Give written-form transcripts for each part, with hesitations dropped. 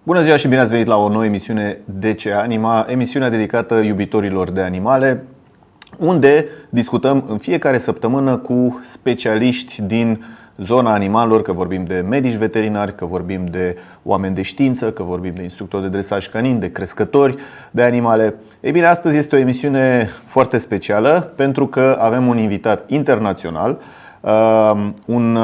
Bună ziua și bine ați venit la o nouă emisiune DC Anima, emisiunea dedicată iubitorilor de animale, unde discutăm în fiecare săptămână cu specialiști din zona animalelor, că vorbim de medici veterinari, că vorbim de oameni de știință, că vorbim de instructori de dresaj canin, de crescători de animale. Ei bine, astăzi este o emisiune foarte specială pentru că avem un invitat internațional, un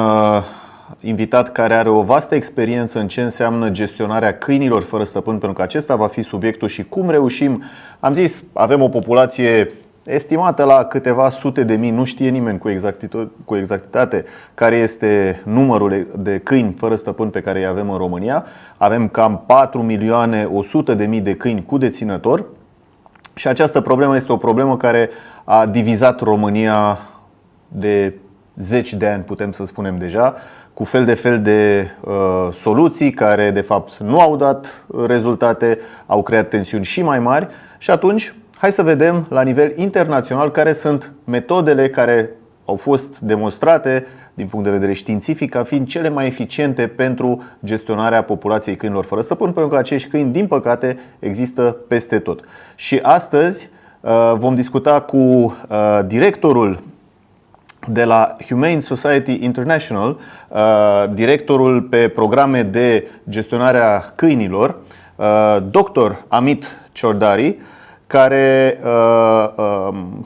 invitat care are o vastă experiență în ce înseamnă gestionarea câinilor fără stăpân, pentru că acesta va fi subiectul și cum reușim. Am zis, avem o populație estimată la câteva sute de mii, nu știe nimeni cu exactitate care este numărul de câini fără stăpân pe care îi avem în România. Avem cam 4.100.000 de câini cu deținător și această problemă este o problemă care a divizat România de zeci de ani, putem să spunem deja, cu fel de fel de soluții care de fapt nu au dat rezultate, au creat tensiuni și mai mari. Și atunci, hai să vedem la nivel internațional care sunt metodele care au fost demonstrate din punct de vedere științific ca fiind cele mai eficiente pentru gestionarea populației câinilor fără stăpân, pentru că acești câini, din păcate, există peste tot. Și astăzi vom discuta cu directorul de la Humane Society International, directorul pe programe de gestionare a câinilor, Dr. Amit Chaurdhari, care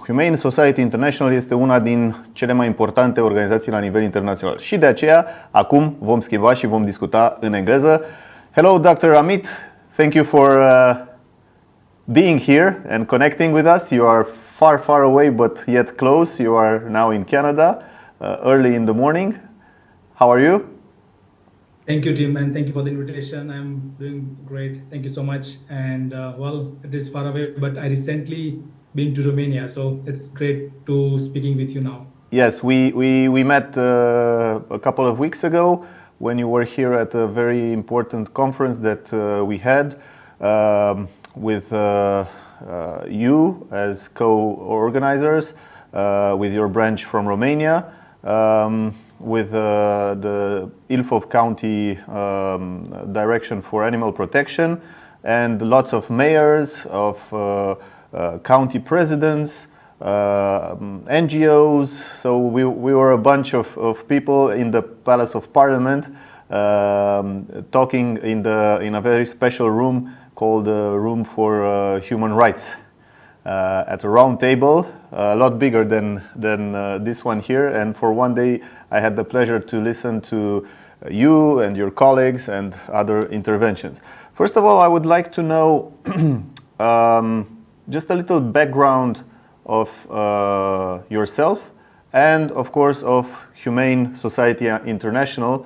Humane Society International este una din cele mai importante organizații la nivel internațional. Și de aceea, acum vom schimba și vom discuta în engleză. Hello, Dr. Amit. Thank you for being here and connecting with us. You are far, far away, but yet close. You are now in Canada, early in the morning. How are you? Thank you, Tim, and thank you for the invitation. I'm doing great. Thank you so much. And well, it is far away, but I recently been to Romania, so it's great to speaking with you now. Yes, we met a couple of weeks ago when you were here at a very important conference that we had with you as co-organizers, with your branch from Romania, with the Ilfov County Direction for Animal Protection, and lots of mayors, of county presidents, NGOs. So we were a bunch of people in the Palace of Parliament talking in a very special room called the Room for Human Rights, at a round table, a lot bigger than this one here. And for one day, I had the pleasure to listen to you and your colleagues and other interventions. First of all, I would like to know just a little background of yourself and, of course, of Humane Society International,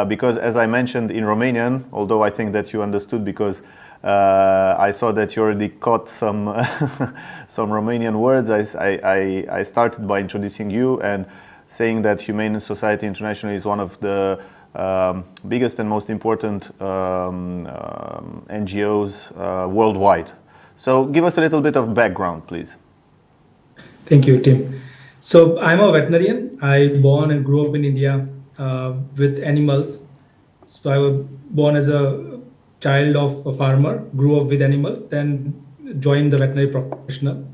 because as I mentioned in Romanian, although I think that you understood because I saw that you already caught some some Romanian words. I started by introducing you and saying that Humane Society International is one of the biggest and most important NGOs worldwide. So give us a little bit of background, please. Thank you, Tim. So I'm a veterinarian. I born and grew up in India with animals. So I was born as a child of a farmer, grew up with animals, then joined the veterinary professional.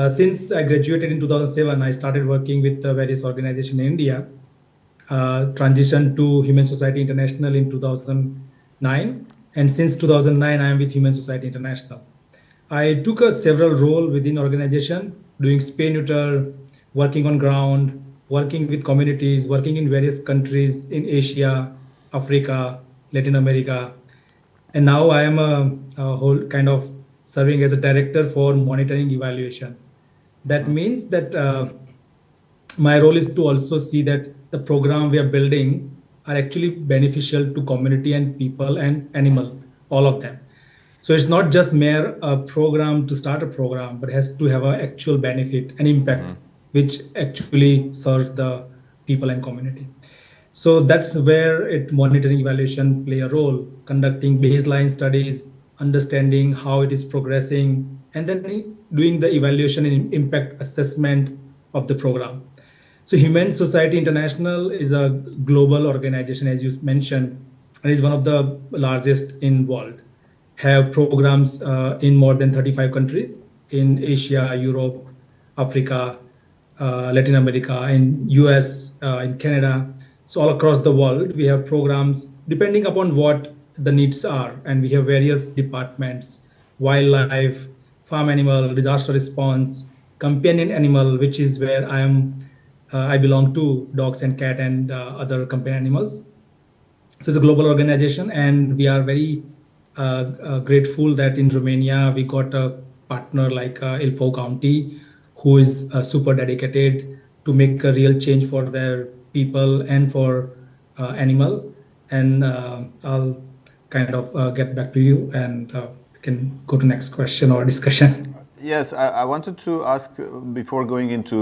Since I graduated in 2007, I started working with various organizations in India, transitioned to Humane Society International in 2009. And since 2009, I am with Humane Society International. I took several roles within organization, doing spay neuter, working on ground, working with communities, working in various countries in Asia, Africa, Latin America. And now I am a whole kind of serving as a director for monitoring evaluation. That means that my role is to also see that the program we are building are actually beneficial to community and people and animal, all of them. So it's not just mere a program to start a program, but it has to have an actual benefit and impact, which actually serves the people and community. So that's where monitoring evaluation play a role, conducting baseline studies, understanding how it is progressing, and then doing the evaluation and impact assessment of the program. So Humane Society International is a global organization, as you mentioned, and is one of the largest in world. Have programs in more than 35 countries in Asia, Europe, Africa, Latin America, in US, in Canada. So all across the world, we have programs depending upon what the needs are, and we have various departments: wildlife, farm animal, disaster response, companion animal, which is where I belong to, dogs and cat and other companion animals. So it's a global organization, and we are very grateful that in Romania we got a partner like Ilfov County, who is super dedicated to make a real change for their people and for animal. And I'll kind of get back to you, and we can go to next question or discussion. Yes, I wanted to ask before going into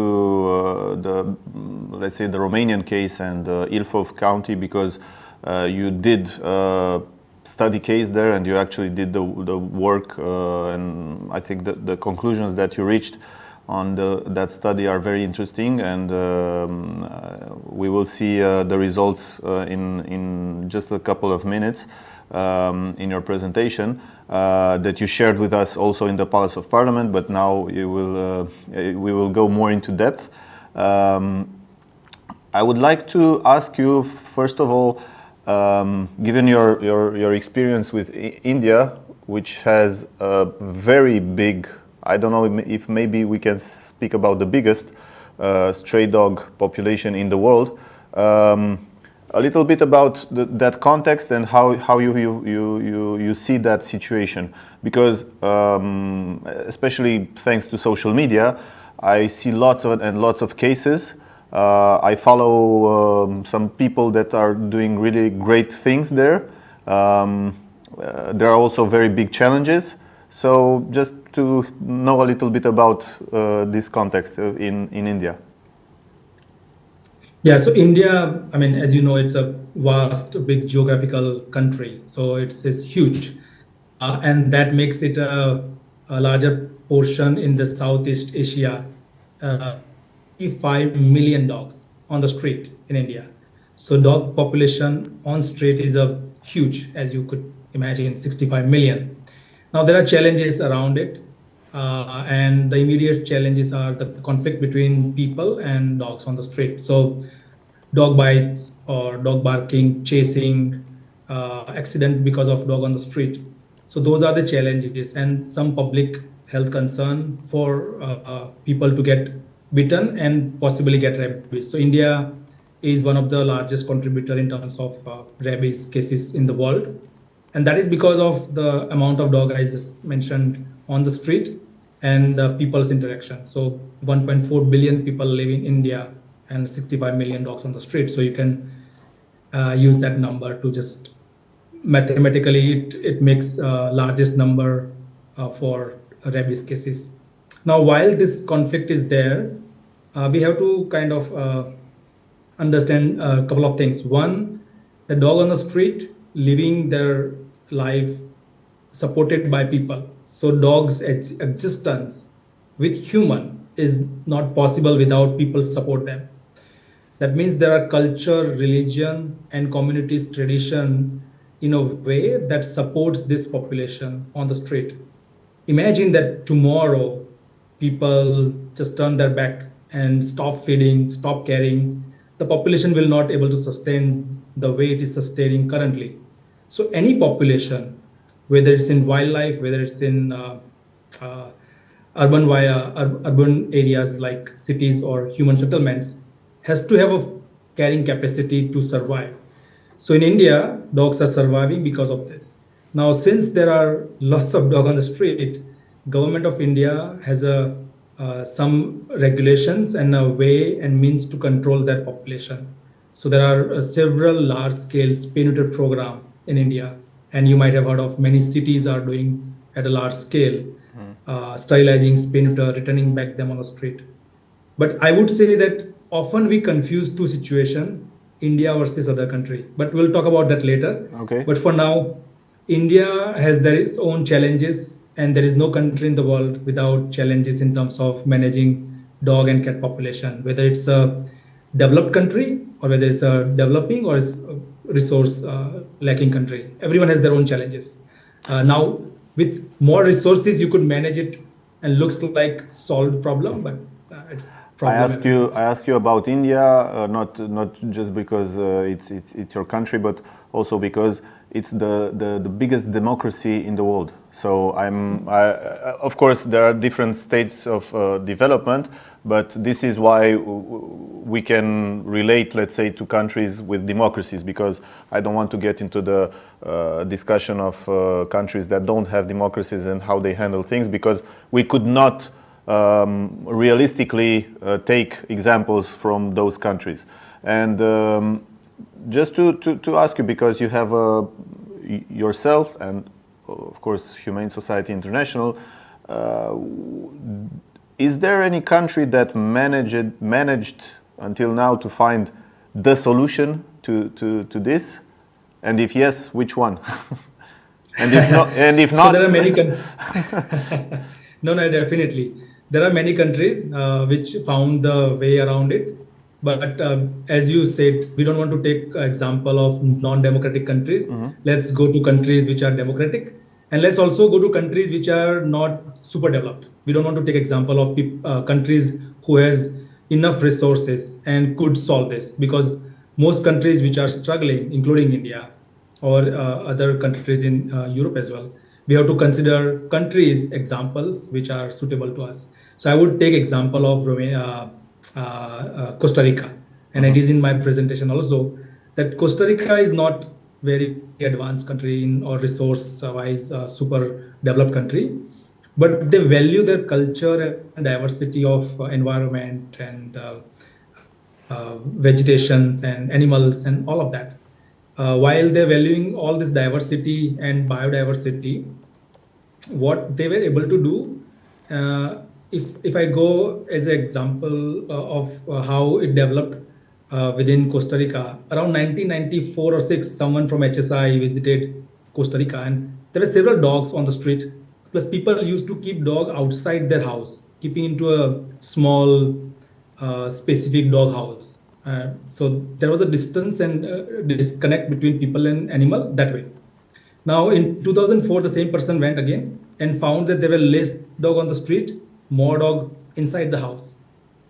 let's say the Romanian case and Ilfov County, because you did study case there and you actually did the work, and I think that the conclusions that you reached on that study are very interesting, and we will see the results in just a couple of minutes in your presentation that you shared with us also in the Palace of Parliament, but now we will go more into depth. I would like to ask you, first of all, given your experience with India, which has a very big, I don't know if maybe we can speak about the biggest stray dog population in the world, a little bit about that context and how you see that situation, because especially thanks to social media, I see lots of cases. I follow some people that are doing really great things there. There are also very big challenges. So just to know a little bit about this context in India. Yeah, so India, I mean, as you know, it's a vast, big geographical country. So it's huge. And that makes it a larger portion in the Southeast Asia. 5 million dogs on the street in India. So dog population on street is a huge, as you could imagine, 65 million. Now there are challenges around it. And the immediate challenges are the conflict between people and dogs on the street. So dog bites or dog barking, chasing, accident because of dog on the street. So those are the challenges, and some public health concern for people to get bitten and possibly get rabies. So India is one of the largest contributor in terms of rabies cases in the world. And that is because of the amount of dog I just mentioned on the street and the people's interaction. So 1.4 billion people live in India and 65 million dogs on the street. So you can use that number to just mathematically, it makes largest number for rabies cases. Now, while this conflict is there, we have to kind of understand a couple of things. One, the dog on the street living their life supported by people. So dogs' existence with human is not possible without people support them. That means there are culture, religion, and communities tradition in a way that supports this population on the street. Imagine that tomorrow people just turn their back and stop feeding, stop caring. The population will not able to sustain the way it is sustaining currently. So any population, whether it's in wildlife, whether it's in urban areas like cities or human settlements, has to have a carrying capacity to survive. So in India, dogs are surviving because of this. Now, since there are lots of dogs on the street, government of India has some regulations and a way and means to control their population. So there are several large-scale spay neuter program in India, and you might have heard of many cities are doing at a large scale, sterilizing, spay neuter, returning back them on the street. But I would say that often we confuse two situations, India versus other country. But we'll talk about that later. Okay. But for now, India has its own challenges, and there is no country in the world without challenges in terms of managing dog and cat population, whether it's a developed country or whether it's a developing or it's resource lacking country. Everyone has their own challenges. Now, with more resources, you could manage it and looks like solved problem, but it's problematic. I ask you about India, not just because it's your country, but also because it's the biggest democracy in the world. So of course there are different states of development, but this is why we can relate, let's say, to countries with democracies, because I don't want to get into the discussion of countries that don't have democracies and how they handle things, because we could not realistically take examples from those countries. And just to ask you, because you have yourself and of course Humane Society International, is there any country that managed until now to find the solution to this? And if yes, which one? And if not, so there are many no, definitely. There are many countries which found the way around it. But as you said, we don't want to take example of non-democratic countries. Let's go to countries which are democratic. And let's also go to countries which are not super developed. We don't want to take example of countries who has enough resources and could solve this, because most countries which are struggling, including India or other countries in Europe as well, we have to consider countries examples which are suitable to us. So I would take example of Costa Rica, and it is in my presentation also that Costa Rica is not very advanced country in or resource wise super developed country, but they value their culture and diversity of environment and vegetations and animals and all of that. While they're valuing all this diversity and biodiversity, what they were able to do, if I go as an example of how it developed within Costa Rica, around 1994 or 6, someone from HSI visited Costa Rica, and there were several dogs on the street. Plus, people used to keep dog outside their house, keeping into a small specific dog house. So there was a distance and disconnect between people and animal that way. Now in 2004, the same person went again and found that there were less dog on the street, more dog inside the house,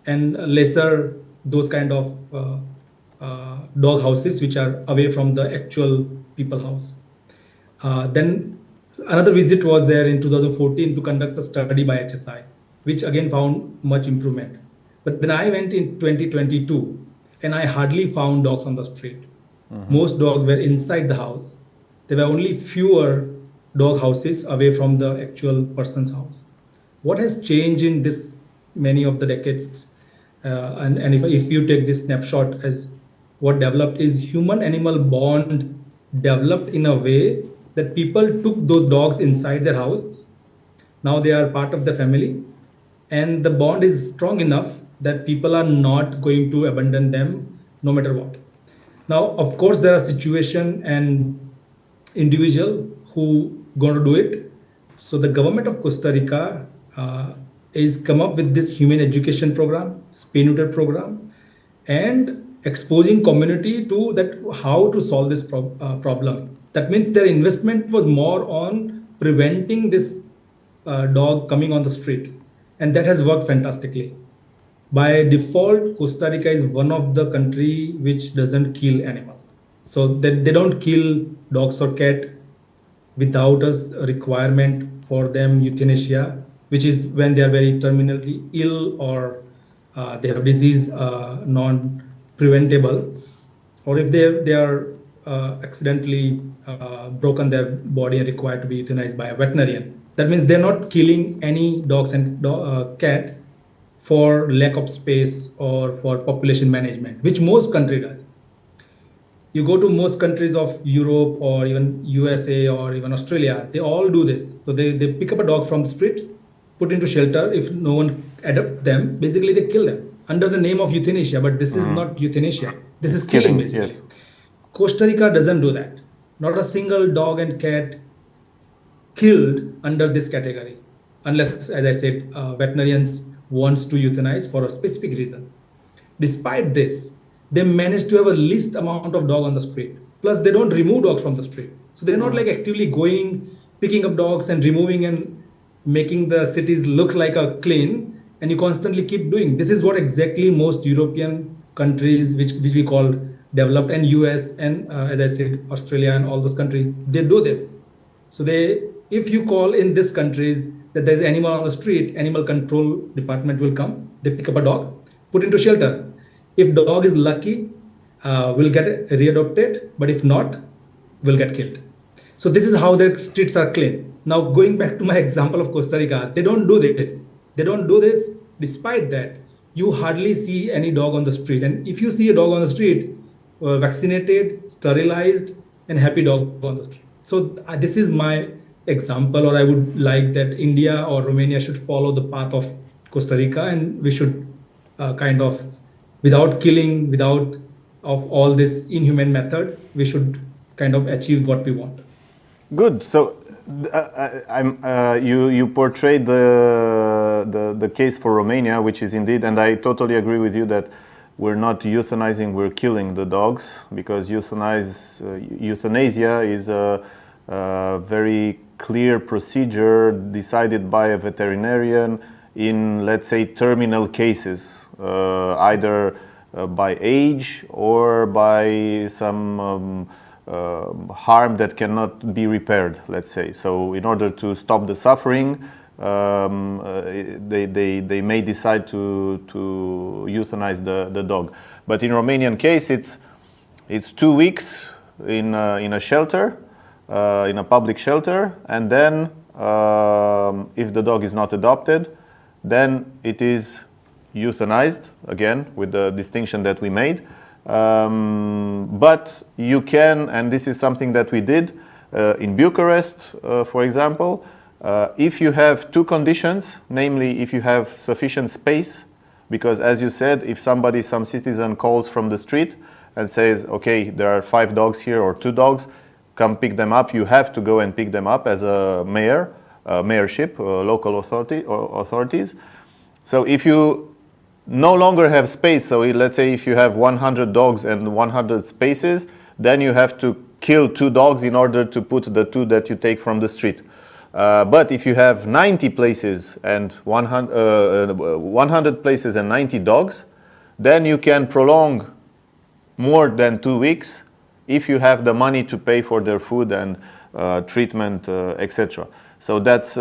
and lesser those kind of dog houses which are away from the actual people house. Then another visit was there in 2014 to conduct a study by HSI, which again found much improvement. But then I went in 2022 and I hardly found dogs on the street. Most dogs were inside the house. There were only fewer dog houses away from the actual person's house. What has changed in this many of the decades? And if you take this snapshot as what developed is human-animal bond developed in a way that people took those dogs inside their house. Now they are part of the family, and the bond is strong enough that people are not going to abandon them no matter what. Now, of course, there are situations and individual who going to do it. So the government of Costa Rica is come up with this human education program, spay neuter program, and exposing community to that how to solve this problem. That means their investment was more on preventing this dog coming on the street, and that has worked fantastically. By default, Costa Rica is one of the country which doesn't kill animal. So they don't kill dogs or cat without a requirement for them euthanasia, which is when they are very terminally ill or they have disease non-preventable, or if they are accidentally broken their body and required to be euthanized by a veterinarian. That means they're not killing any dogs and cat for lack of space or for population management, which most country does. You go to most countries of Europe or even USA or even Australia, they all do this. So they pick up a dog from the street, put into shelter. If no one adopt them, basically they kill them under the name of euthanasia. But this is not euthanasia. This is killing basically. Yes. Costa Rica doesn't do that. Not a single dog and cat killed under this category, unless, as I said, veterinarians wants to euthanize for a specific reason. Despite this, they managed to have a least amount of dog on the street. Plus, they don't remove dogs from the street. So they're not like actively going, picking up dogs and removing and making the cities look like a clean. And you constantly keep doing. This is what exactly most European countries, which we call developed, and US and as I said, Australia and all those countries, they do this. So if you call in these countries that there's animal on the street, animal control department will come. They pick up a dog, put into shelter. If dog is lucky, will get readopted, but if not, will get killed. So this is how their streets are clean. Now going back to my example of Costa Rica, they don't do this. They don't do this. Despite that, you hardly see any dog on the street. And if you see a dog on the street, vaccinated, sterilized, and happy dog on the street. So this is my example, or I would like that India or Romania should follow the path of Costa Rica, and we should kind of, without killing, without of all this inhuman method, we should kind of achieve what we want. Good. So you portrayed the case for Romania, which is indeed, and I totally agree with you that we're not euthanizing, we're killing the dogs, because euthanasia is a very clear procedure decided by a veterinarian in, let's say, terminal cases, either by age or by some harm that cannot be repaired, let's say. So in order to stop the suffering, they may decide to euthanize the dog. But in Romanian case, it's 2 weeks in a shelter, in a public shelter, and then if the dog is not adopted, then it is euthanized, again with the distinction that we made. But you can, and this is something that we did in Bucharest, for example, if you have two conditions, namely if you have sufficient space, because as you said, if some citizen calls from the street and says, okay, there are 5 dogs here or 2 dogs, come pick them up, you have to go and pick them up as a mayorship, local authorities. So if you no longer have space, so let's say if you have 100 dogs and 100 spaces, then you have to kill 2 dogs in order to put the 2 that you take from the street. But if you have 90 places and 100 places and 90 dogs, then you can prolong more than 2 weeks if you have the money to pay for their food and treatment, etc. So that's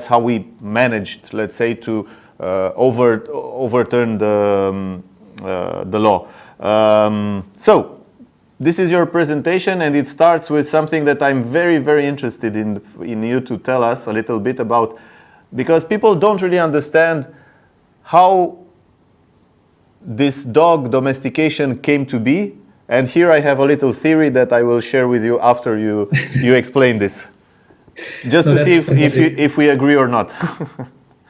how we managed, let's say, to overturn the law. So this is your presentation, and it starts with something that I'm very, very interested in you to tell us a little bit about, because people don't really understand how this dog domestication came to be. And here I have a little theory that I will share with you after you explain this, just to see if we agree or not.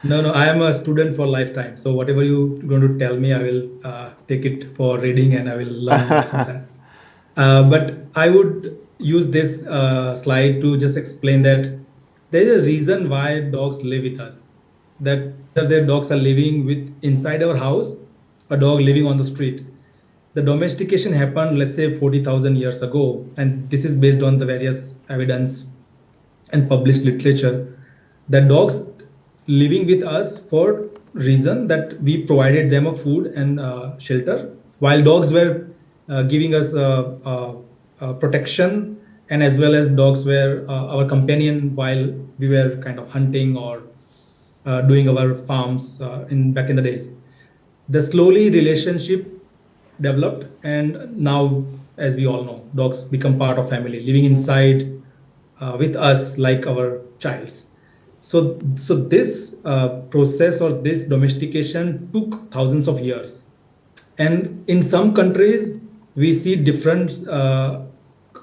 No, I am a student for lifetime. So whatever you're going to tell me, I will take it for reading and I will learn from that. But I would use this slide to just explain that there is a reason why dogs live with us. That their dogs are living inside our house, a dog living on the street. The domestication happened, let's say, 40,000 years ago, and this is based on the various evidence and published literature. The dogs living with us for reason that we provided them a food and shelter, while dogs were giving us protection, and as well as dogs were our companion while we were kind of hunting or doing our farms back in the days. The slowly relationship developed, and now, as we all know, dogs become part of family, living inside with us like our childs. So this process or this domestication took thousands of years, and in some countries we see different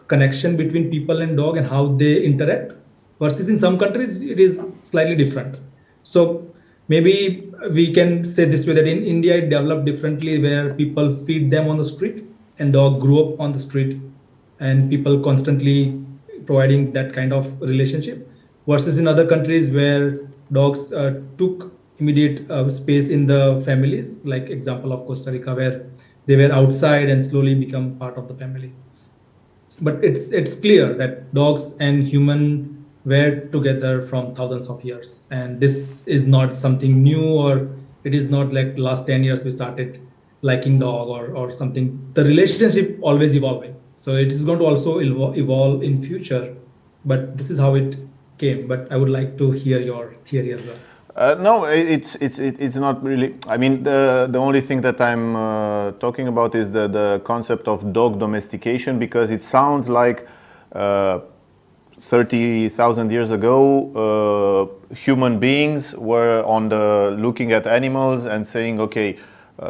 connection between people and dog and how they interact, versus in some countries it is slightly different. So maybe we can say this way, that in India it developed differently, where people feed them on the street and dog grew up on the street and people constantly providing that kind of relationship, versus in other countries where dogs took immediate space in the families, like example of Costa Rica, where they were outside and slowly become part of the family. but it's clear that dogs and human were together from thousands of years, and this is not something new, or it is not like last 10 years we started liking dog or something. The relationship always evolving, so it is going to also evolve in future, but this is how it came. But I would like to hear your theory as well. No, it's not really. I mean, the only thing that I'm talking about is the concept of dog domestication, because it sounds like 30,000 years ago, human beings were on the looking at animals and saying, okay,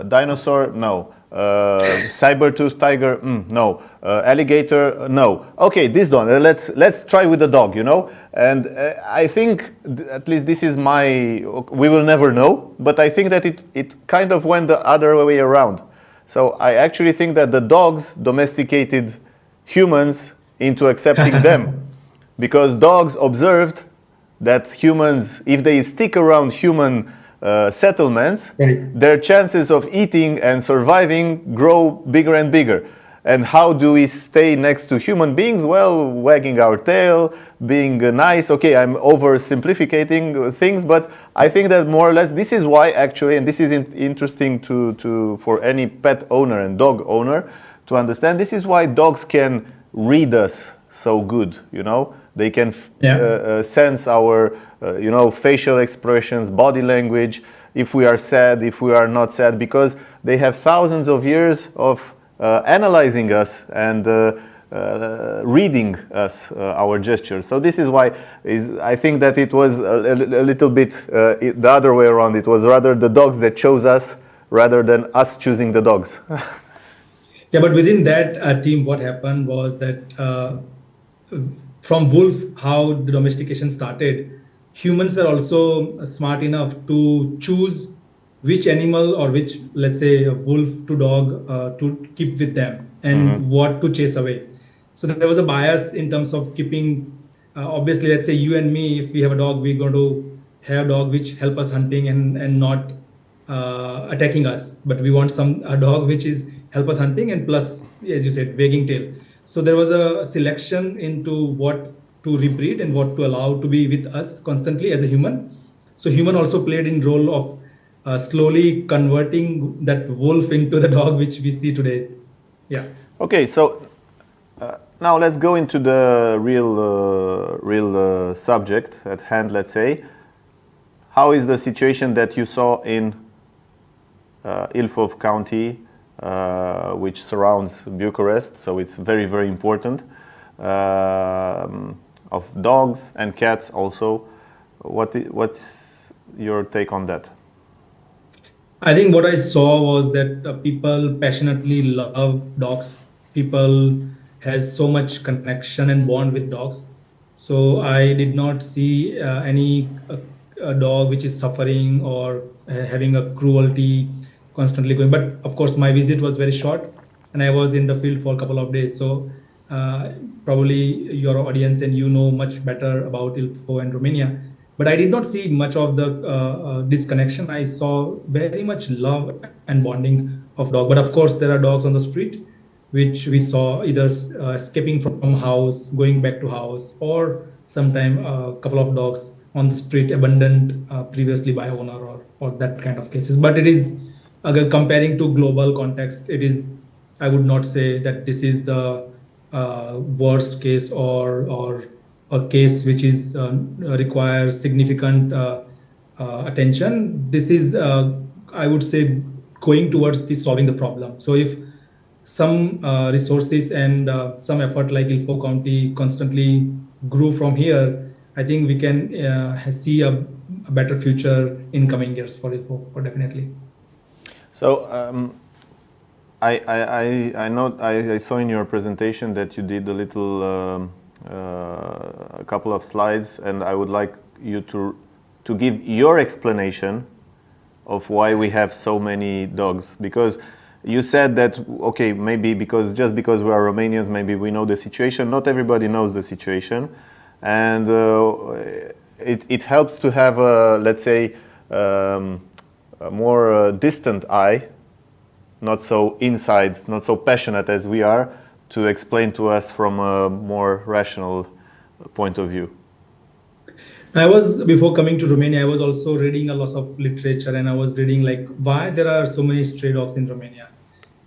dinosaur, no. Saber-toothed tiger, no. Alligator, no. Okay, this one. Let's try with the dog, you know. And I think at least this is my. We will never know, but I think that it kind of went the other way around. So I actually think that the dogs domesticated humans into accepting them, because dogs observed that humans, if they stick around human settlements, Right. their chances of eating and surviving grow bigger and bigger. And how do we stay next to human beings? Well, wagging our tail, being nice. Okay, I'm oversimplifying things, but I think that more or less this is why actually, and this is interesting to for any pet owner and dog owner to understand. This is why dogs can read us so good. You know, they can sense our facial expressions, body language, if we are sad, if we are not sad, because they have thousands of years of analyzing us and reading us, our gestures. So this is why I think that it was a little bit the other way around. It was rather the dogs that chose us rather than us choosing the dogs. Yeah, but within that team, what happened was that from wolf, how the domestication started, humans were also smart enough to choose which animal, or which, let's say, a wolf to dog, to keep with them, and what to chase away. So there was a bias in terms of keeping. Obviously, let's say you and me, if we have a dog, we're going to have a dog which help us hunting and not attacking us. But we want a dog which is help us hunting, and plus, as you said, wagging tail. So there was a selection into what to rebreed and what to allow to be with us constantly as a human. So human also played in role of slowly converting that wolf into the dog which we see today. Yeah. Okay, so now let's go into the real subject at hand. Let's say, how is the situation that you saw in Ilfov County, which surrounds Bucharest? So it's very, very important. Of dogs and cats also. What's your take on that? I think what I saw was that people passionately love dogs. People has so much connection and bond with dogs. So I did not see any dog which is suffering or having a cruelty constantly going. But of course, my visit was very short, and I was in the field for a couple of days. So probably your audience and you know much better about Ilfo and Romania. But I did not see much of the disconnection. I saw very much love and bonding of dog. But of course, there are dogs on the street, which we saw either escaping from house, going back to house, or sometime a couple of dogs on the street abandoned previously by owner, or that kind of cases. But it is, again, comparing to global context, it is, I would not say that this is the worst case, or a case which is requires significant attention. This is, I would say, going towards the solving the problem. So if some resources and some effort like Ilfo County constantly grew from here, I think we can see a better future in coming years for Ilfo, for definitely. So I know I saw in your presentation that you did a little a couple of slides, and I would like you to give your explanation of why we have so many dogs, because you said that, okay, maybe just because we are Romanians, maybe we know the situation. Not everybody knows the situation, and it helps to have a, let's say, a more distant eye, not so inside, not so passionate as we are, to explain to us from a more rational point of view? Before coming to Romania, I was also reading a lot of literature, and I was reading like why there are so many stray dogs in Romania.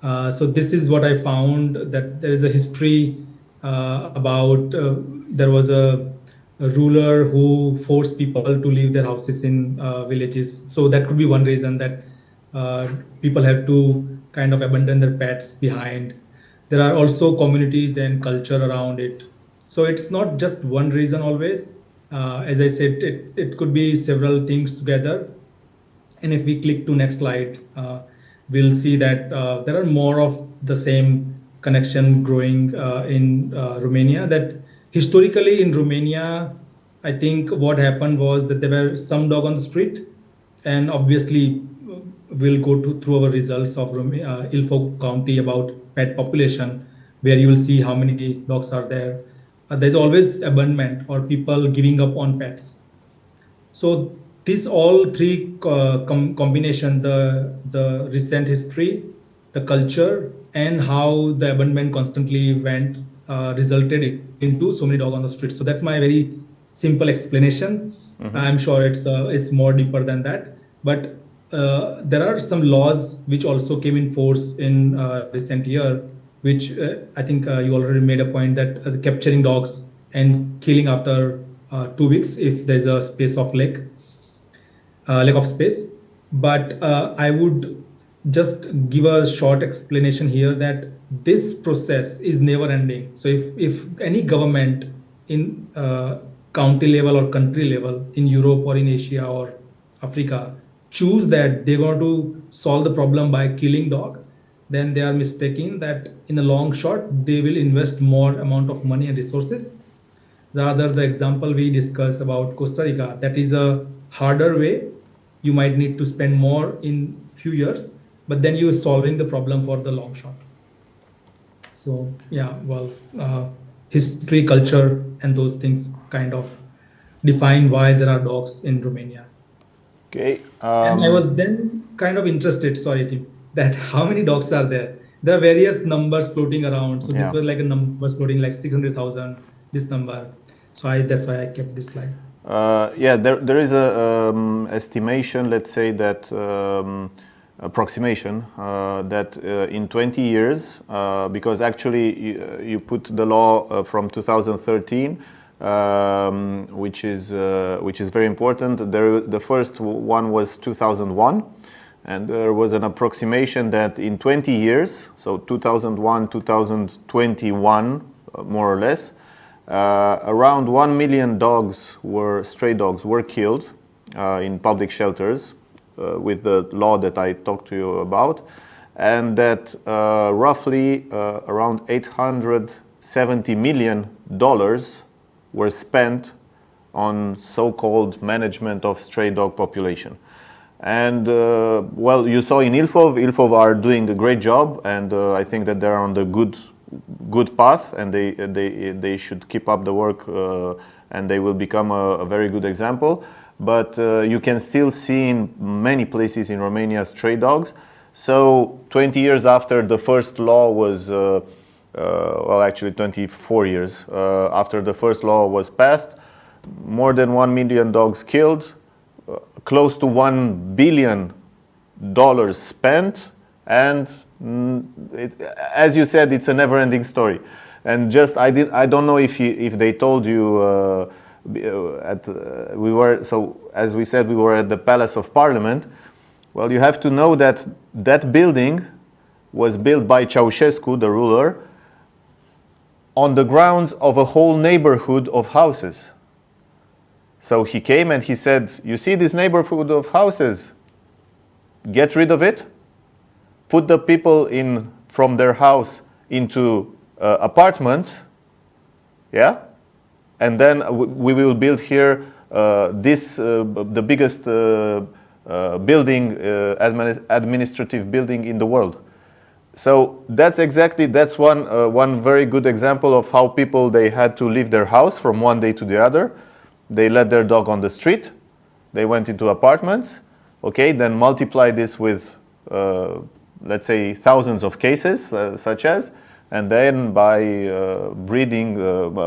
So this is what I found, that there is a history about there was a ruler who forced people to leave their houses in villages. So that could be one reason that people have to kind of abandon their pets behind. There are also communities and culture around it. So it's not just one reason always. As I said, it could be several things together. And if we click to next slide, we'll see that there are more of the same connection growing in Romania. That historically in Romania, I think what happened was that there were some dog on the street, and obviously we'll go through our results of Ilfov County about pet population, where you will see how many dogs are there. There's always abandonment or people giving up on pets. So these all three combination, the recent history, the culture, and how the abandonment constantly went resulted into so many dogs on the street. So that's my very simple explanation. I'm sure it's more deeper than that, but there are some laws which also came in force in recent year, which I think you already made a point that capturing dogs and killing after 2 weeks if there's a space of lack of space. But I would just give a short explanation here that this process is never ending. So if any government in county level or country level in Europe or in Asia or Africa choose that they're going to solve the problem by killing dog, then they are mistaken that in the long shot they will invest more amount of money and resources. Rather, the example we discussed about Costa Rica, that is a harder way. You might need to spend more in few years, but then you're solving the problem for the long shot. So yeah, well, history, culture, and those things kind of define why there are dogs in Romania. Okay. And I was then kind of interested, sorry, Tim, that how many dogs are there? There are various numbers floating around. So this was like a number floating like 600,000, this number. So that's why I kept this slide. There is a estimation, let's say that approximation that in 20 years, because actually you put the law from 2013, which is very important. The first one was 2001, and there was an approximation that in 20 years, so 2001, 2021, more or less, around 1 million stray dogs were killed in public shelters with the law that I talked to you about, and that roughly around $870 million were spent on so-called management of stray dog population. And well, you saw in Ilfov are doing a great job, and I think that they're on the good path, and they should keep up the work, and they will become a very good example. But you can still see in many places in Romania stray dogs. So 20 years after the first law was, well, actually 24 years after the first law was passed, more than 1 million dogs killed, close to $1 billion spent, and as you said, it's a never-ending story. And just I don't know if they told you as we said, we were at the Palace of Parliament. Well, you have to know that that building was built by Ceausescu, the ruler, on the grounds of a whole neighborhood of houses. So he came and he said, you see this neighborhood of houses? Get rid of it. Put the people from their house into apartments. Yeah? And then we will build here the biggest building, administrative building in the world. So that's one very good example of how people, they had to leave their house from one day to the other. They let their dog on the street. They went into apartments. Okay, then multiply this with, let's say, thousands of cases, such as, and then by breeding,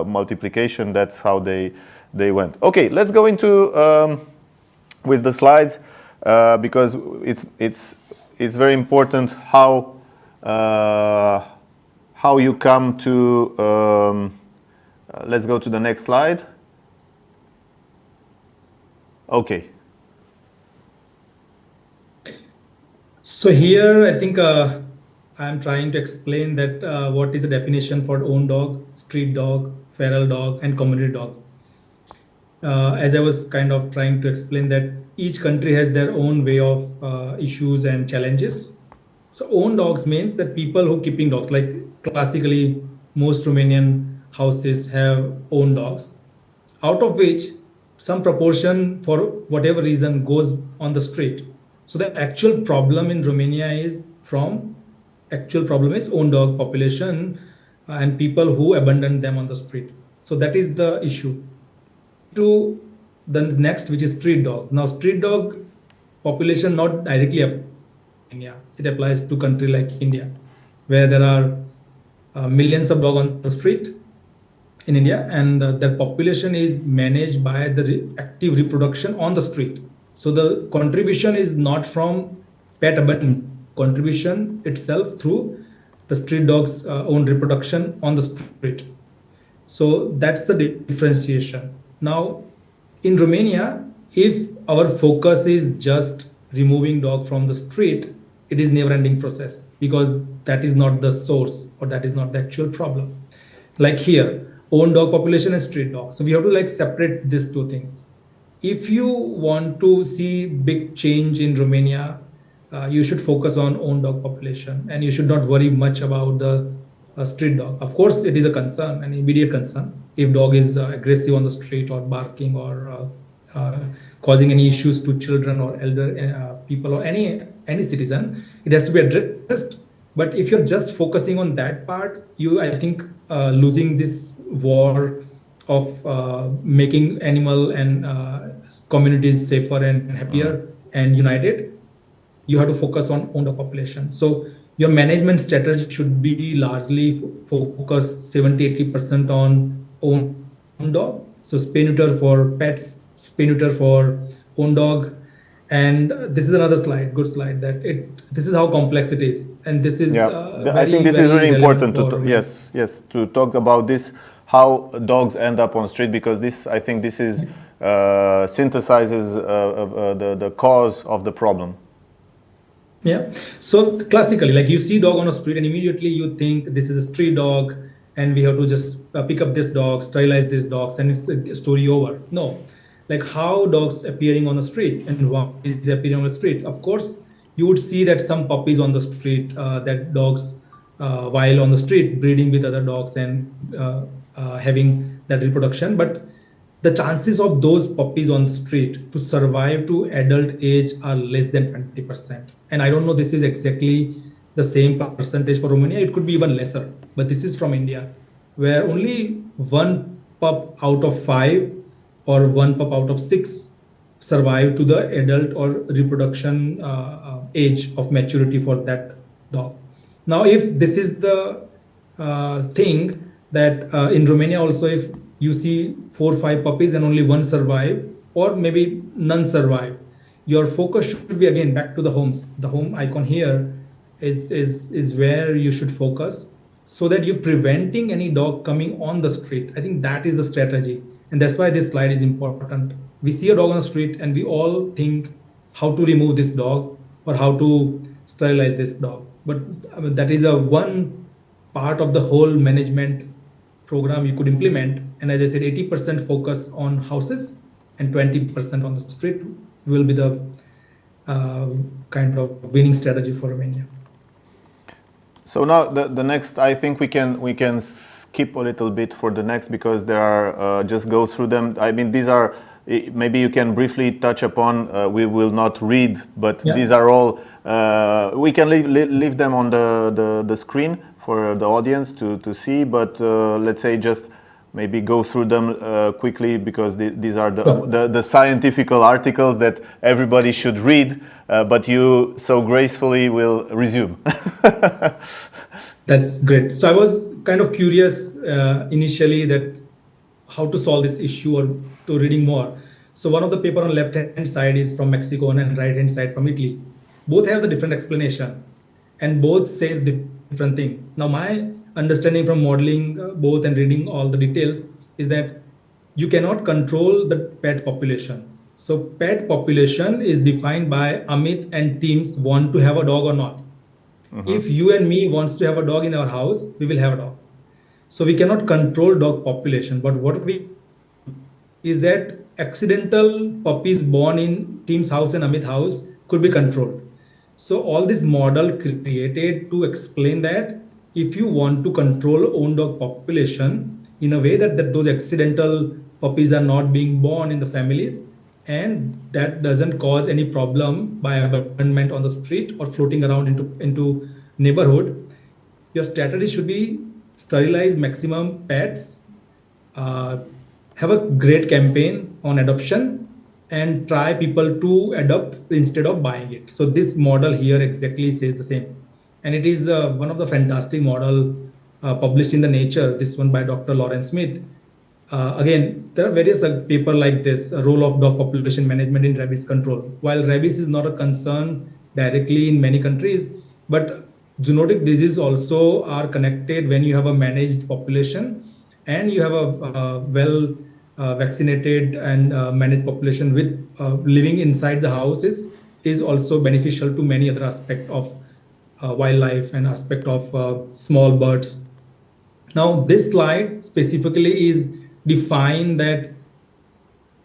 multiplication, that's how they went. Okay, let's go into with the slides because it's very important how you come to. Let's go to the next slide. Okay. So here, I think I'm trying to explain that what is the definition for own dog, street dog, feral dog, and community dog. As I was kind of trying to explain that each country has their own way of issues and challenges. So own dogs means that people who keeping dogs, like classically most Romanian houses have own dogs, out of which some proportion for whatever reason goes on the street. So the actual problem in Romania is own dog population and people who abandon them on the street. So that is the issue. To the next, which is street dog. Now street dog population not directly India. It applies to country like India, where there are millions of dogs on the street in India, and their population is managed by the active reproduction on the street. So the contribution is not from pet abandonment, contribution itself through the street dogs' own reproduction on the street. So that's the differentiation. Now, in Romania, if our focus is just removing dog from the street, it is never-ending process because that is not the source or that is not the actual problem. Like here, own dog population and street dog. So we have to like separate these two things. If you want to see big change in Romania, you should focus on own dog population and you should not worry much about the street dog. Of course, it is a concern, an immediate concern. If dog is aggressive on the street or barking or causing any issues to children or elder people or any citizen, it has to be addressed. But if you're just focusing on that part, I think losing this war of making animal and communities safer and happier and united, you have to focus on own dog population. So your management strategy should be largely focused 70-80% on own dog. So spay neuter for pets, spay neuter for own dog. And this is another slide, good slide, that this is how complex it is. And this is I think this is really important to talk about this, how dogs end up on street, because I think this is synthesizes the cause of the problem. Yeah. So classically, like you see dog on a street and immediately you think this is a street dog and we have to just pick up this dog, sterilize this dogs, and it's a story over. No. Like how dogs appearing on the street and why is appearing on the street? Of course, you would see that some puppies on the street, that dogs while on the street breeding with other dogs and having that reproduction. But the chances of those puppies on the street to survive to adult age are less than 20%. And I don't know this is exactly the same percentage for Romania. It could be even lesser. But this is from India, where only one pup out of 5 or one pup out of 6 survive to the adult or reproduction age of maturity for that dog. Now, if this is the thing that in Romania also, if you see 4 or 5 puppies and only one survive, or maybe none survive, your focus should be again back to the homes. The home icon here is where you should focus, so that you're preventing any dog coming on the street. I think that is the strategy. And that's why this slide is important. We see a dog on the street and we all think how to remove this dog or how to sterilize this dog. But that is one part of the whole management program you could implement. And as I said, 80% focus on houses and 20% on the street will be the kind of winning strategy for Romania. So now the next, I think we can skip a little bit for the next, because there are just go through them. I mean, these are, maybe you can briefly touch upon. We will not read, but these are all. We can leave them on the screen for the audience to see. But let's say just maybe go through them quickly, because these are the scientific articles that everybody should read. But you so gracefully will resume. That's great. So I was kind of curious initially that how to solve this issue or to reading more. So one of the paper on left hand side is from Mexico and right hand side from Italy. Both have the different explanation and both says different thing. Now my understanding from modeling both and reading all the details is that you cannot control the pet population. So pet population is defined by Amit and teams want to have a dog or not. If you and me wants to have a dog in our house, we will have a dog. So we cannot control dog population, but what we is that accidental puppies born in team's house and Amit house could be controlled. So all this model created to explain that if you want to control own dog population in a way that those accidental puppies are not being born in the families and that doesn't cause any problem by abandonment on the street or floating around into neighborhood, your strategy should be sterilize maximum pets, uh, have a great campaign on adoption and try people to adopt instead of buying it. So this model here exactly says the same, and it is one of the fantastic model published in the Nature. This one by Dr. Lawrence Smith. Again, there are various paper like this, role of dog population management in rabies control. While rabies is not a concern directly in many countries, but zoonotic disease also are connected when you have a managed population and you have a well vaccinated and managed population with living inside the houses is also beneficial to many other aspect of wildlife and aspect of small birds. Now this slide specifically is define that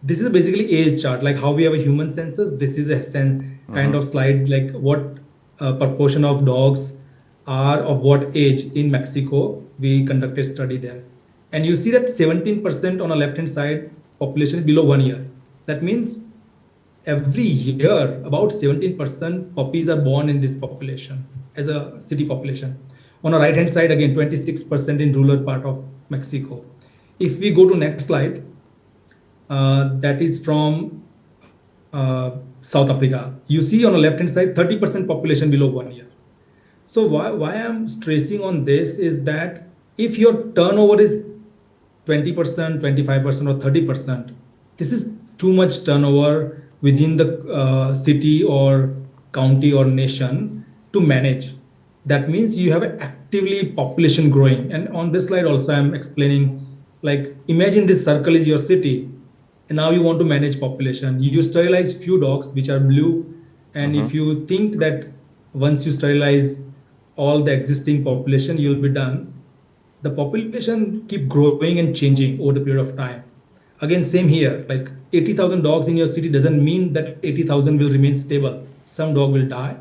this is basically age chart, like how we have a human census. This is a kind of slide like what proportion of dogs are of what age in Mexico. We conducted a study there. And you see that 17% on the left hand side population is below 1 year. That means every year about 17% puppies are born in this population as a city population. On the right hand side again 26% in rural part of Mexico. If we go to next slide, that is from South Africa. You see on the left hand side 30% population below 1 year. So why I'm stressing on this is that if your turnover is 20%, 25% or 30%, this is too much turnover within the city or county or nation to manage. That means you have actively population growing. And on this slide also I'm explaining, like imagine this circle is your city and now you want to manage population. You sterilize few dogs which are blue, and if you think that once you sterilize all the existing population you'll be done, the population keep growing and changing over the period of time. Again, same here, like 80,000 dogs in your city doesn't mean that 80,000 will remain stable. Some dog will die,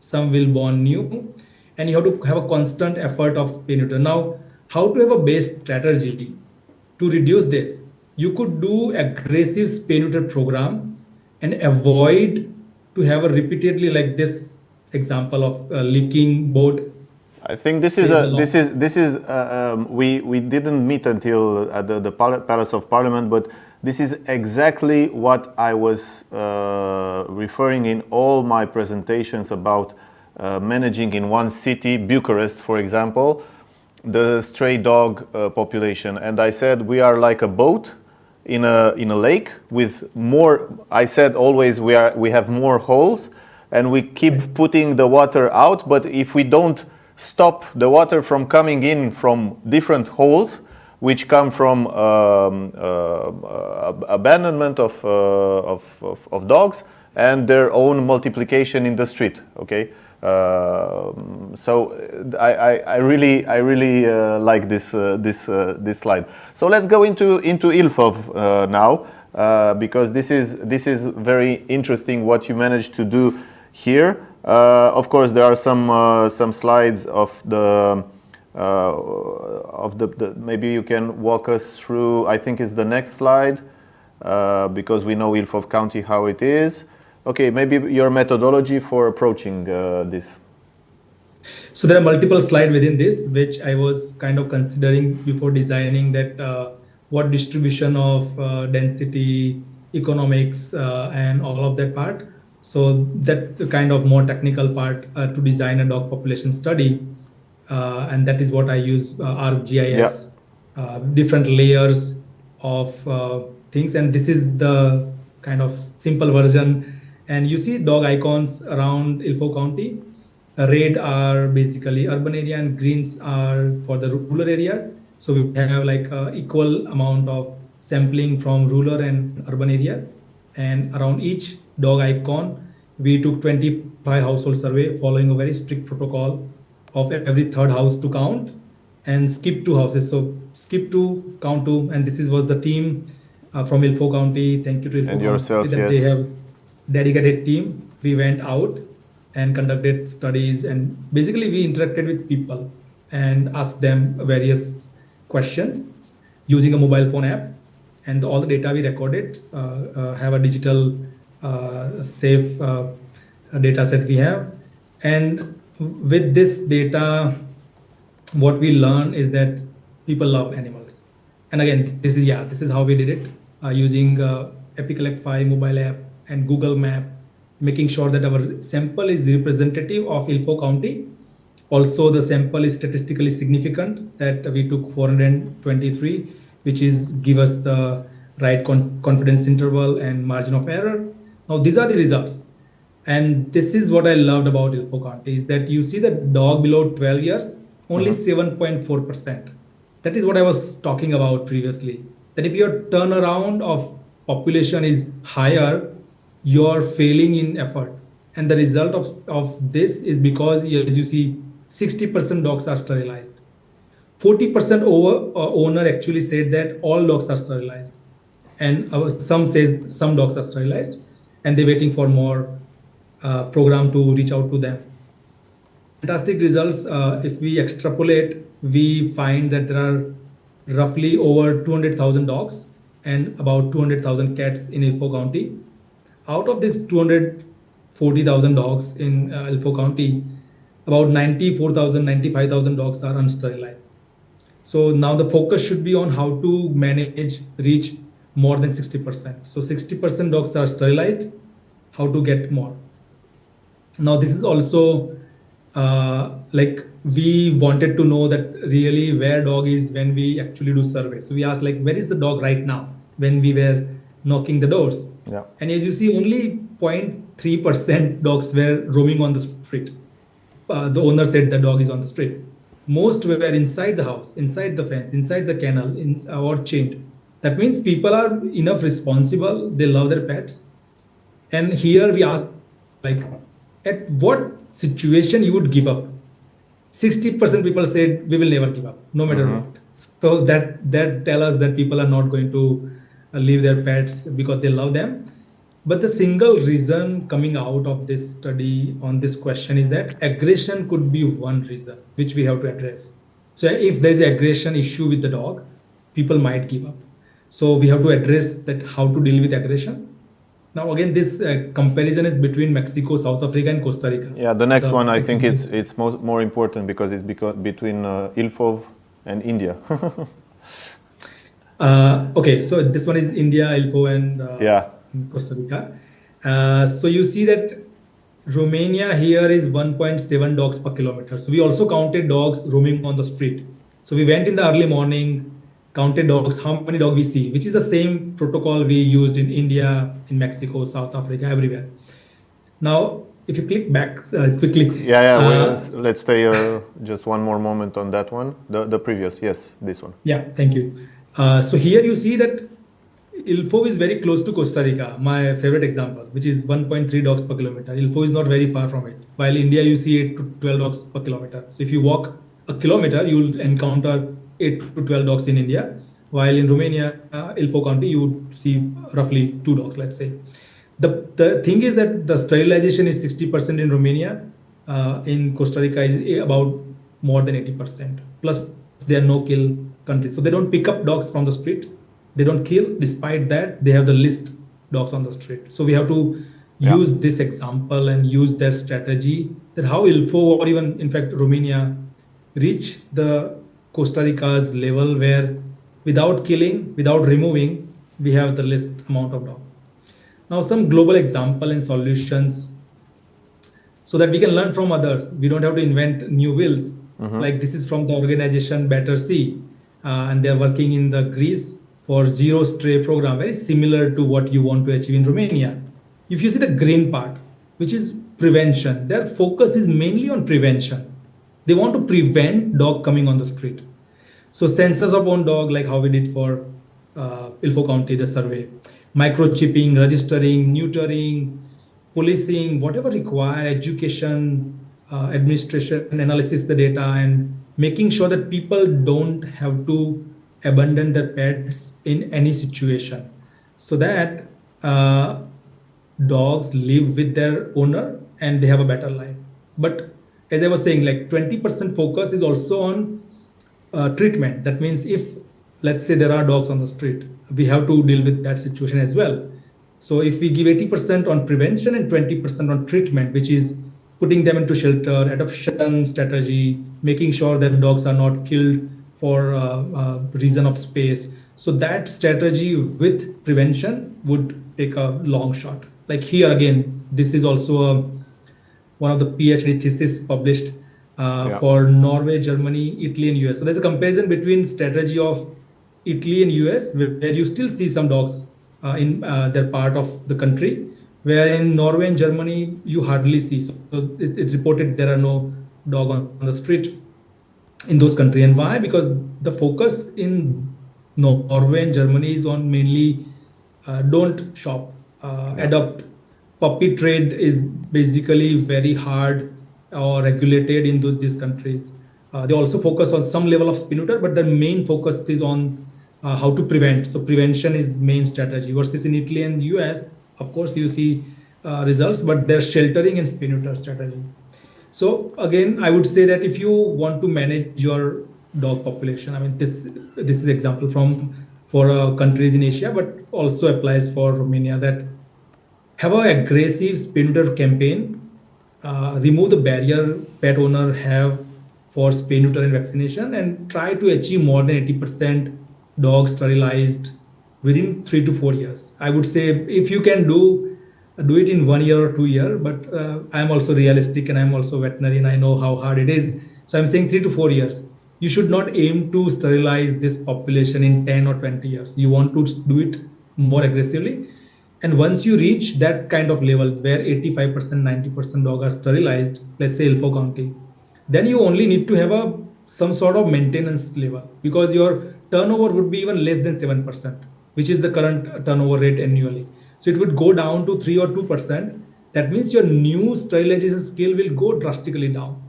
some will born new, and you have to have a constant effort of spay neuter. Now, how to have a base strategy to reduce this? You could do aggressive spay neuter program and avoid to have a repeatedly like this example of leaking boat. I think this is we didn't meet until at the Palace of Parliament, but this is exactly what I was referring in all my presentations about managing in one city, Bucharest, for example, the stray dog population. And I said we are like a boat in a lake with more. I said always we have more holes, and we keep putting the water out. But if we don't stop the water from coming in from different holes, which come from abandonment of dogs and their own multiplication in the street. Okay, so I really like this slide. So let's go into Ilfov now, because this is very interesting what you managed to do here. Of course, there are some slides of the maybe you can walk us through. I think it's the next slide, because we know Ilfov County how it is. Okay, maybe your methodology for approaching this. So there are multiple slides within this, which I was kind of considering before designing that what distribution of density, economics, and all of that part. So that the kind of more technical part to design a dog population study. and that is what I use, ArcGIS, different layers of things, and this is the kind of simple version. And you see dog icons around Ilford County. Red are basically urban area and greens are for the rural areas. So we have like equal amount of sampling from rural and urban areas. And around each dog icon, we took 25 household survey following a very strict protocol of every third house to count and skip 2 houses. So skip 2, count 2. And this was the team from Ilford County. Thank you to Ilford And yourself, County that they have dedicated team. We went out and conducted studies, and basically we interacted with people and asked them various questions using a mobile phone app, and all the data we recorded have a digital safe data set we have. And with this data, what we learn is that people love animals. And again, this is how we did it, using Epicollect 5 mobile app and Google Map, making sure that our sample is representative of Ilford County. Also, the sample is statistically significant, that we took 423, which is give us the right confidence interval and margin of error. Now, these are the results. And this is what I loved about Ilford County, is that you see the dog below 12 years, only 7.4%. That is what I was talking about previously, that if your turnaround of population is higher, you're failing in effort. And the result of this is because, as you see, 60% dogs are sterilized. 40% owner actually said that all dogs are sterilized. And some says some dogs are sterilized and they're waiting for more program to reach out to them. Fantastic results. If we extrapolate, we find that there are roughly over 200,000 dogs and about 200,000 cats in Ilford County. Out of this 240,000 dogs in Ilford County, about 94,000, 95,000 dogs are unsterilized. So now the focus should be on how to reach more than 60%. So 60% dogs are sterilized, how to get more. Now this is also like we wanted to know that really where dog is when we actually do survey. So we asked like, where is the dog right now when we were knocking the doors? Yeah. And as you see, only 0.3% dogs were roaming on the street. The owner said the dog is on the street. Most were inside the house, inside the fence, inside the kennel, or chained. That means people are enough responsible. They love their pets. And here we ask, like, at what situation you would give up? 60% people said we will never give up, no matter what. So that tell us that people are not going to leave their pets because they love them. But the single reason coming out of this study on this question is that aggression could be one reason which we have to address. So if there is an aggression issue with the dog, people might give up. So we have to address that, how to deal with aggression. Now again, this comparison is between Mexico, South Africa, and Costa Rica. Yeah, the next one I think it's more important because it's between Ilfov and India. Okay, so this one is India, Ilfov, and Costa Rica. So you see that Romania here is 1.7 dogs per kilometer. So we also counted dogs roaming on the street. So we went in the early morning, counted dogs, how many dogs we see, which is the same protocol we used in India, in Mexico, South Africa, everywhere. Now, if you click back quickly. Let's stay just one more moment on that one. The previous, yes, this one. Yeah, thank you. So here you see that Ilfov is very close to Costa Rica, my favorite example, which is 1.3 dogs per kilometer. Ilfov is not very far from it. While India, you see 8 to 12 dogs per kilometer. So if you walk a kilometer, you will encounter 8 to 12 dogs in India. While in Romania, Ilfov County, you would see roughly 2 dogs, let's say. The thing is that the sterilization is 60% in Romania. In Costa Rica is about more than 80%. Plus, they are no-kill countries. So they don't pick up dogs from the street. They don't kill. Despite that, they have the least dogs on the street. So we have to use this example and use their strategy, that how Ilfov or even in fact Romania reach the Costa Rica's level where without killing, without removing, we have the least amount of dogs. Now some global example and solutions so that we can learn from others. We don't have to invent new wheels. Like this is from the organization Better See, and they're working in the Greece for zero stray program, very similar to what you want to achieve in Romania. If you see the green part, which is prevention, their focus is mainly on prevention. They want to prevent dog coming on the street. So sensors upon dog, like how we did for Ilfo County, the survey, microchipping, registering, neutering, policing, whatever require, education, administration, analysis the data, and making sure that people don't have to abandon their pets in any situation, so that dogs live with their owner and they have a better life. But as I was saying, like 20% focus is also on treatment. That means if, let's say, there are dogs on the street, we have to deal with that situation as well. So if we give 80% on prevention and 20% on treatment, which is putting them into shelter, adoption strategy, making sure that dogs are not killed for reason of space. So that strategy with prevention would take a long shot. Like here again, this is also one of the PhD thesis published for Norway, Germany, Italy, and US. So there's a comparison between strategy of Italy and US, where you still see some dogs in their part of the country, where in Norway and Germany you hardly see. So it reported there are no dog on the street in those countries. And why? Because the focus in Norway and Germany is on mainly don't shop, adopt. Puppy trade is basically very hard or regulated in these countries. They also focus on some level of spay neuter, but the main focus is on how to prevent. So prevention is main strategy. Versus in Italy and US, of course, you see results, but there's sheltering and spay neuter strategy. So again, I would say that if you want to manage your dog population, I mean, this is example for countries in Asia, but also applies for Romania, that have an aggressive spay neuter campaign, remove the barrier pet owner have for spay neuter and vaccination, and try to achieve more than 80% dogs sterilized within 3 to 4 years. I would say if you can do it in 1 year or 2 years, but I'm also realistic and I'm also veterinarian. I know how hard it is. So I'm saying 3 to 4 years. You should not aim to sterilize this population in 10 or 20 years. You want to do it more aggressively. And once you reach that kind of level where 85%, 90% dogs are sterilized, let's say Ilfo County, then you only need to have some sort of maintenance level, because your turnover would be even less than 7%, which is the current turnover rate annually. So it would go down to 3 or 2%. That means your new sterilization scale will go drastically down.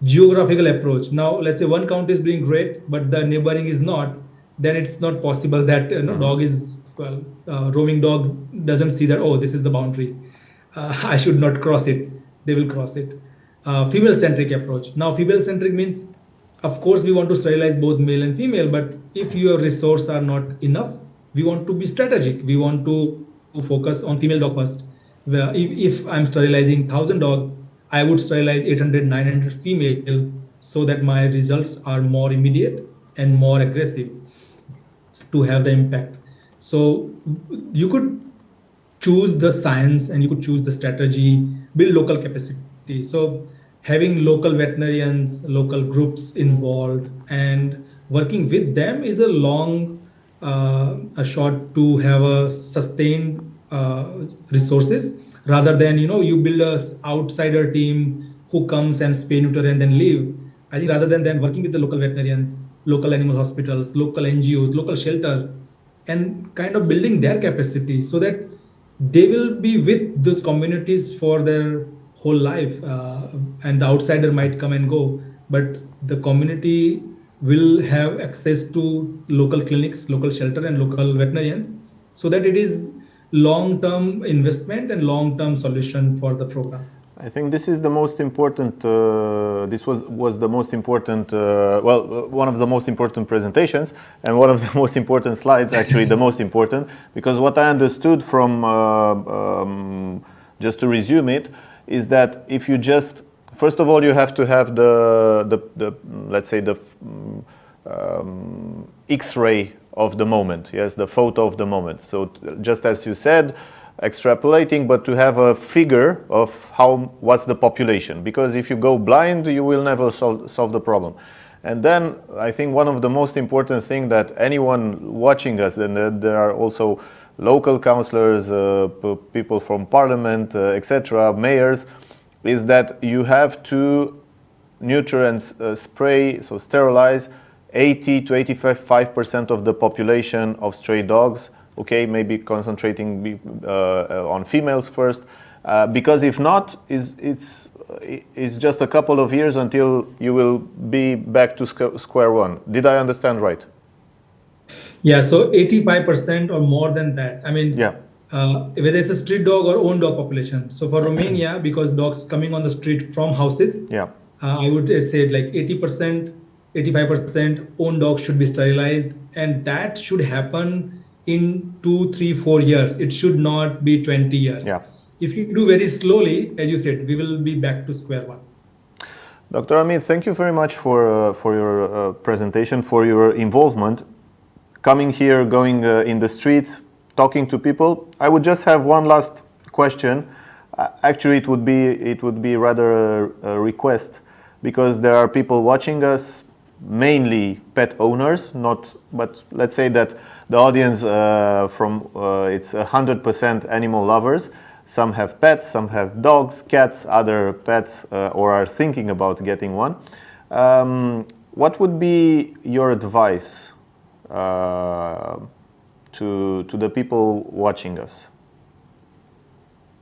Geographical approach. Now, let's say one county is doing great, but the neighboring is not. Then it's not possible that dog is roaming dog doesn't see that, oh, this is the boundary. I should not cross it. They will cross it. Female-centric approach. Now, female-centric means, of course, we want to sterilize both male and female, but if your resources are not enough, we want to be strategic. We want to focus on female dog first. Where if I'm sterilizing 1,000 dog, I would sterilize 800, 900 female, so that my results are more immediate and more aggressive to have the impact. So you could choose the science and you could choose the strategy, build local capacity. So having local veterinarians, local groups involved, and working with them is a shot to have a sustained resources, rather than you build a outsider team who comes and spay neuter and then leave. I think rather than working with the local veterinarians, local animal hospitals, local NGOs, local shelter, and kind of building their capacity so that they will be with those communities for their whole life, and the outsider might come and go, but the community will have access to local clinics, local shelter, and local veterinarians, so that it is long-term investment and long-term solution for the program. I think this is the most important. This was the most important. One of the most important presentations, and one of the most important slides. Actually, the most important, because what I understood from, just to resume it, is that if you just, first of all, you have to have the let's say the X-ray of the moment. Yes, the photo of the moment. So just as you said. extrapolating, but to have a figure of what's the population. Because if you go blind, you will never solve the problem. And then I think one of the most important things that anyone watching us, and there are also local councillors, people from parliament, etc., mayors, is that you have to neuter and spray, so sterilize 80 to 85% of the population of stray dogs. Okay, maybe concentrating on females first, because if not, it's just a couple of years until you will be back to square one. Did I understand right? Yeah, so 85% or more than that. I mean, Yeah. Whether it's a street dog or own dog population. So for Romania, because dogs coming on the street from houses, Yeah. I would say like 80%, 85% own dogs should be sterilized, and that should happen in 2, 3, 4 years. It should not be 20 years. Yeah. If you do very slowly, as you said, we will be back to square one. Dr. Amit, thank you very much for your presentation, for your involvement, coming here, going in the streets, talking to people. I would just have one last question. Actually, it would be rather a request, because there are people watching us, mainly pet owners, but let's say that the audience it's 100% animal lovers. Some have pets, some have dogs, cats, other pets, or are thinking about getting one. What would be your advice to the people watching us?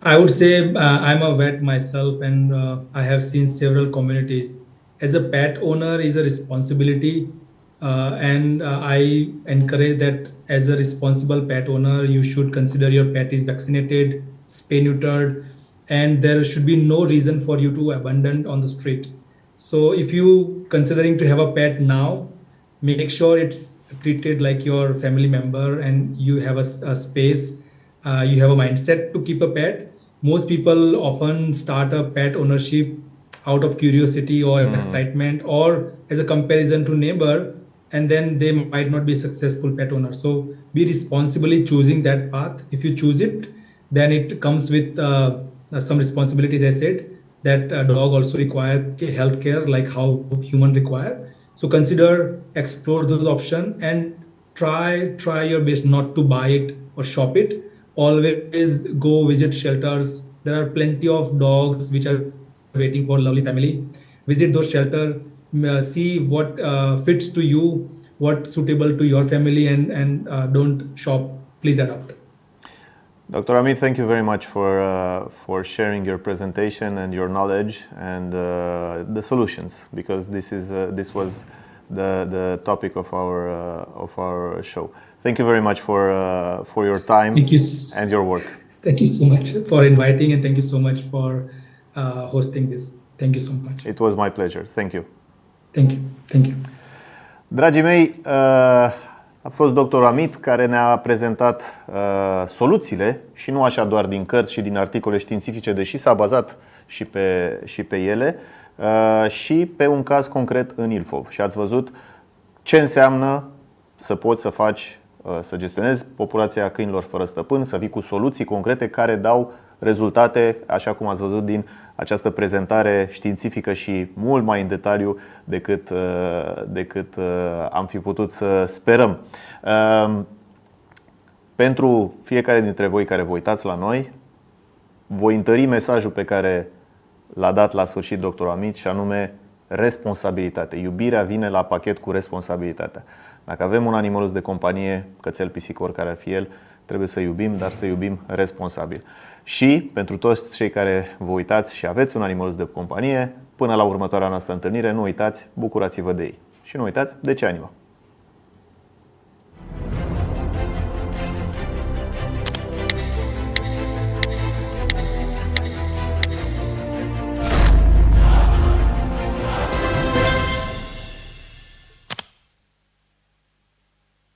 I would say I'm a vet myself, and I have seen several communities. As a pet owner is a responsibility, and I encourage that as a responsible pet owner, you should consider your pet is vaccinated, spay neutered, and there should be no reason for you to abandon on the street. So if you considering to have a pet now, make sure it's treated like your family member, and you have a space, you have a mindset to keep a pet. Most people often start a pet ownership out of curiosity or excitement, or as a comparison to neighbor, and then they might not be successful pet owner. So be responsibly choosing that path. If you choose it, then it comes with some responsibility. They said that a dog also require health care like how human require. So consider, explore those options, and try your best not to buy it or shop it. Always go visit shelters. There are plenty of dogs which are waiting for lovely family. Visit those shelter, see what fits to you, what's suitable to your family, and don't shop. Please adopt. Dr. Amit, thank you very much for sharing your presentation and your knowledge and the solutions, because this was the topic of our show. Thank you very much for your time and your work. Thank you so much for inviting, and thank you so much for hosting this. Thank you so much. It was my pleasure. Thank you. Thank you. Thank you. Dragii mei, a fost Dr. Amit care ne-a prezentat soluțiile, și nu așa doar din cărți și din articole științifice, deși s-a bazat și pe ele, și pe un caz concret în Ilfov. Și ați văzut ce înseamnă să poți să faci, să gestionezi populația câinilor fără stăpân, să vii cu soluții concrete care dau rezultate, așa cum ați văzut din această prezentare științifică și mult mai în detaliu decât am fi putut să sperăm. Pentru fiecare dintre voi care vă uitați la noi, voi întări mesajul pe care l-a dat la sfârșit Dr. Amit, și anume responsabilitate. Iubirea vine la pachet cu responsabilitatea. Dacă avem un animăluț de companie, cățel, pisică, oricare ar fi el, trebuie să iubim, dar să iubim responsabil. Și pentru toți cei care vă uitați și aveți un animăluț de companie, până la următoarea noastră întâlnire, nu uitați, bucurați-vă de ei. Și nu uitați, DC Anima.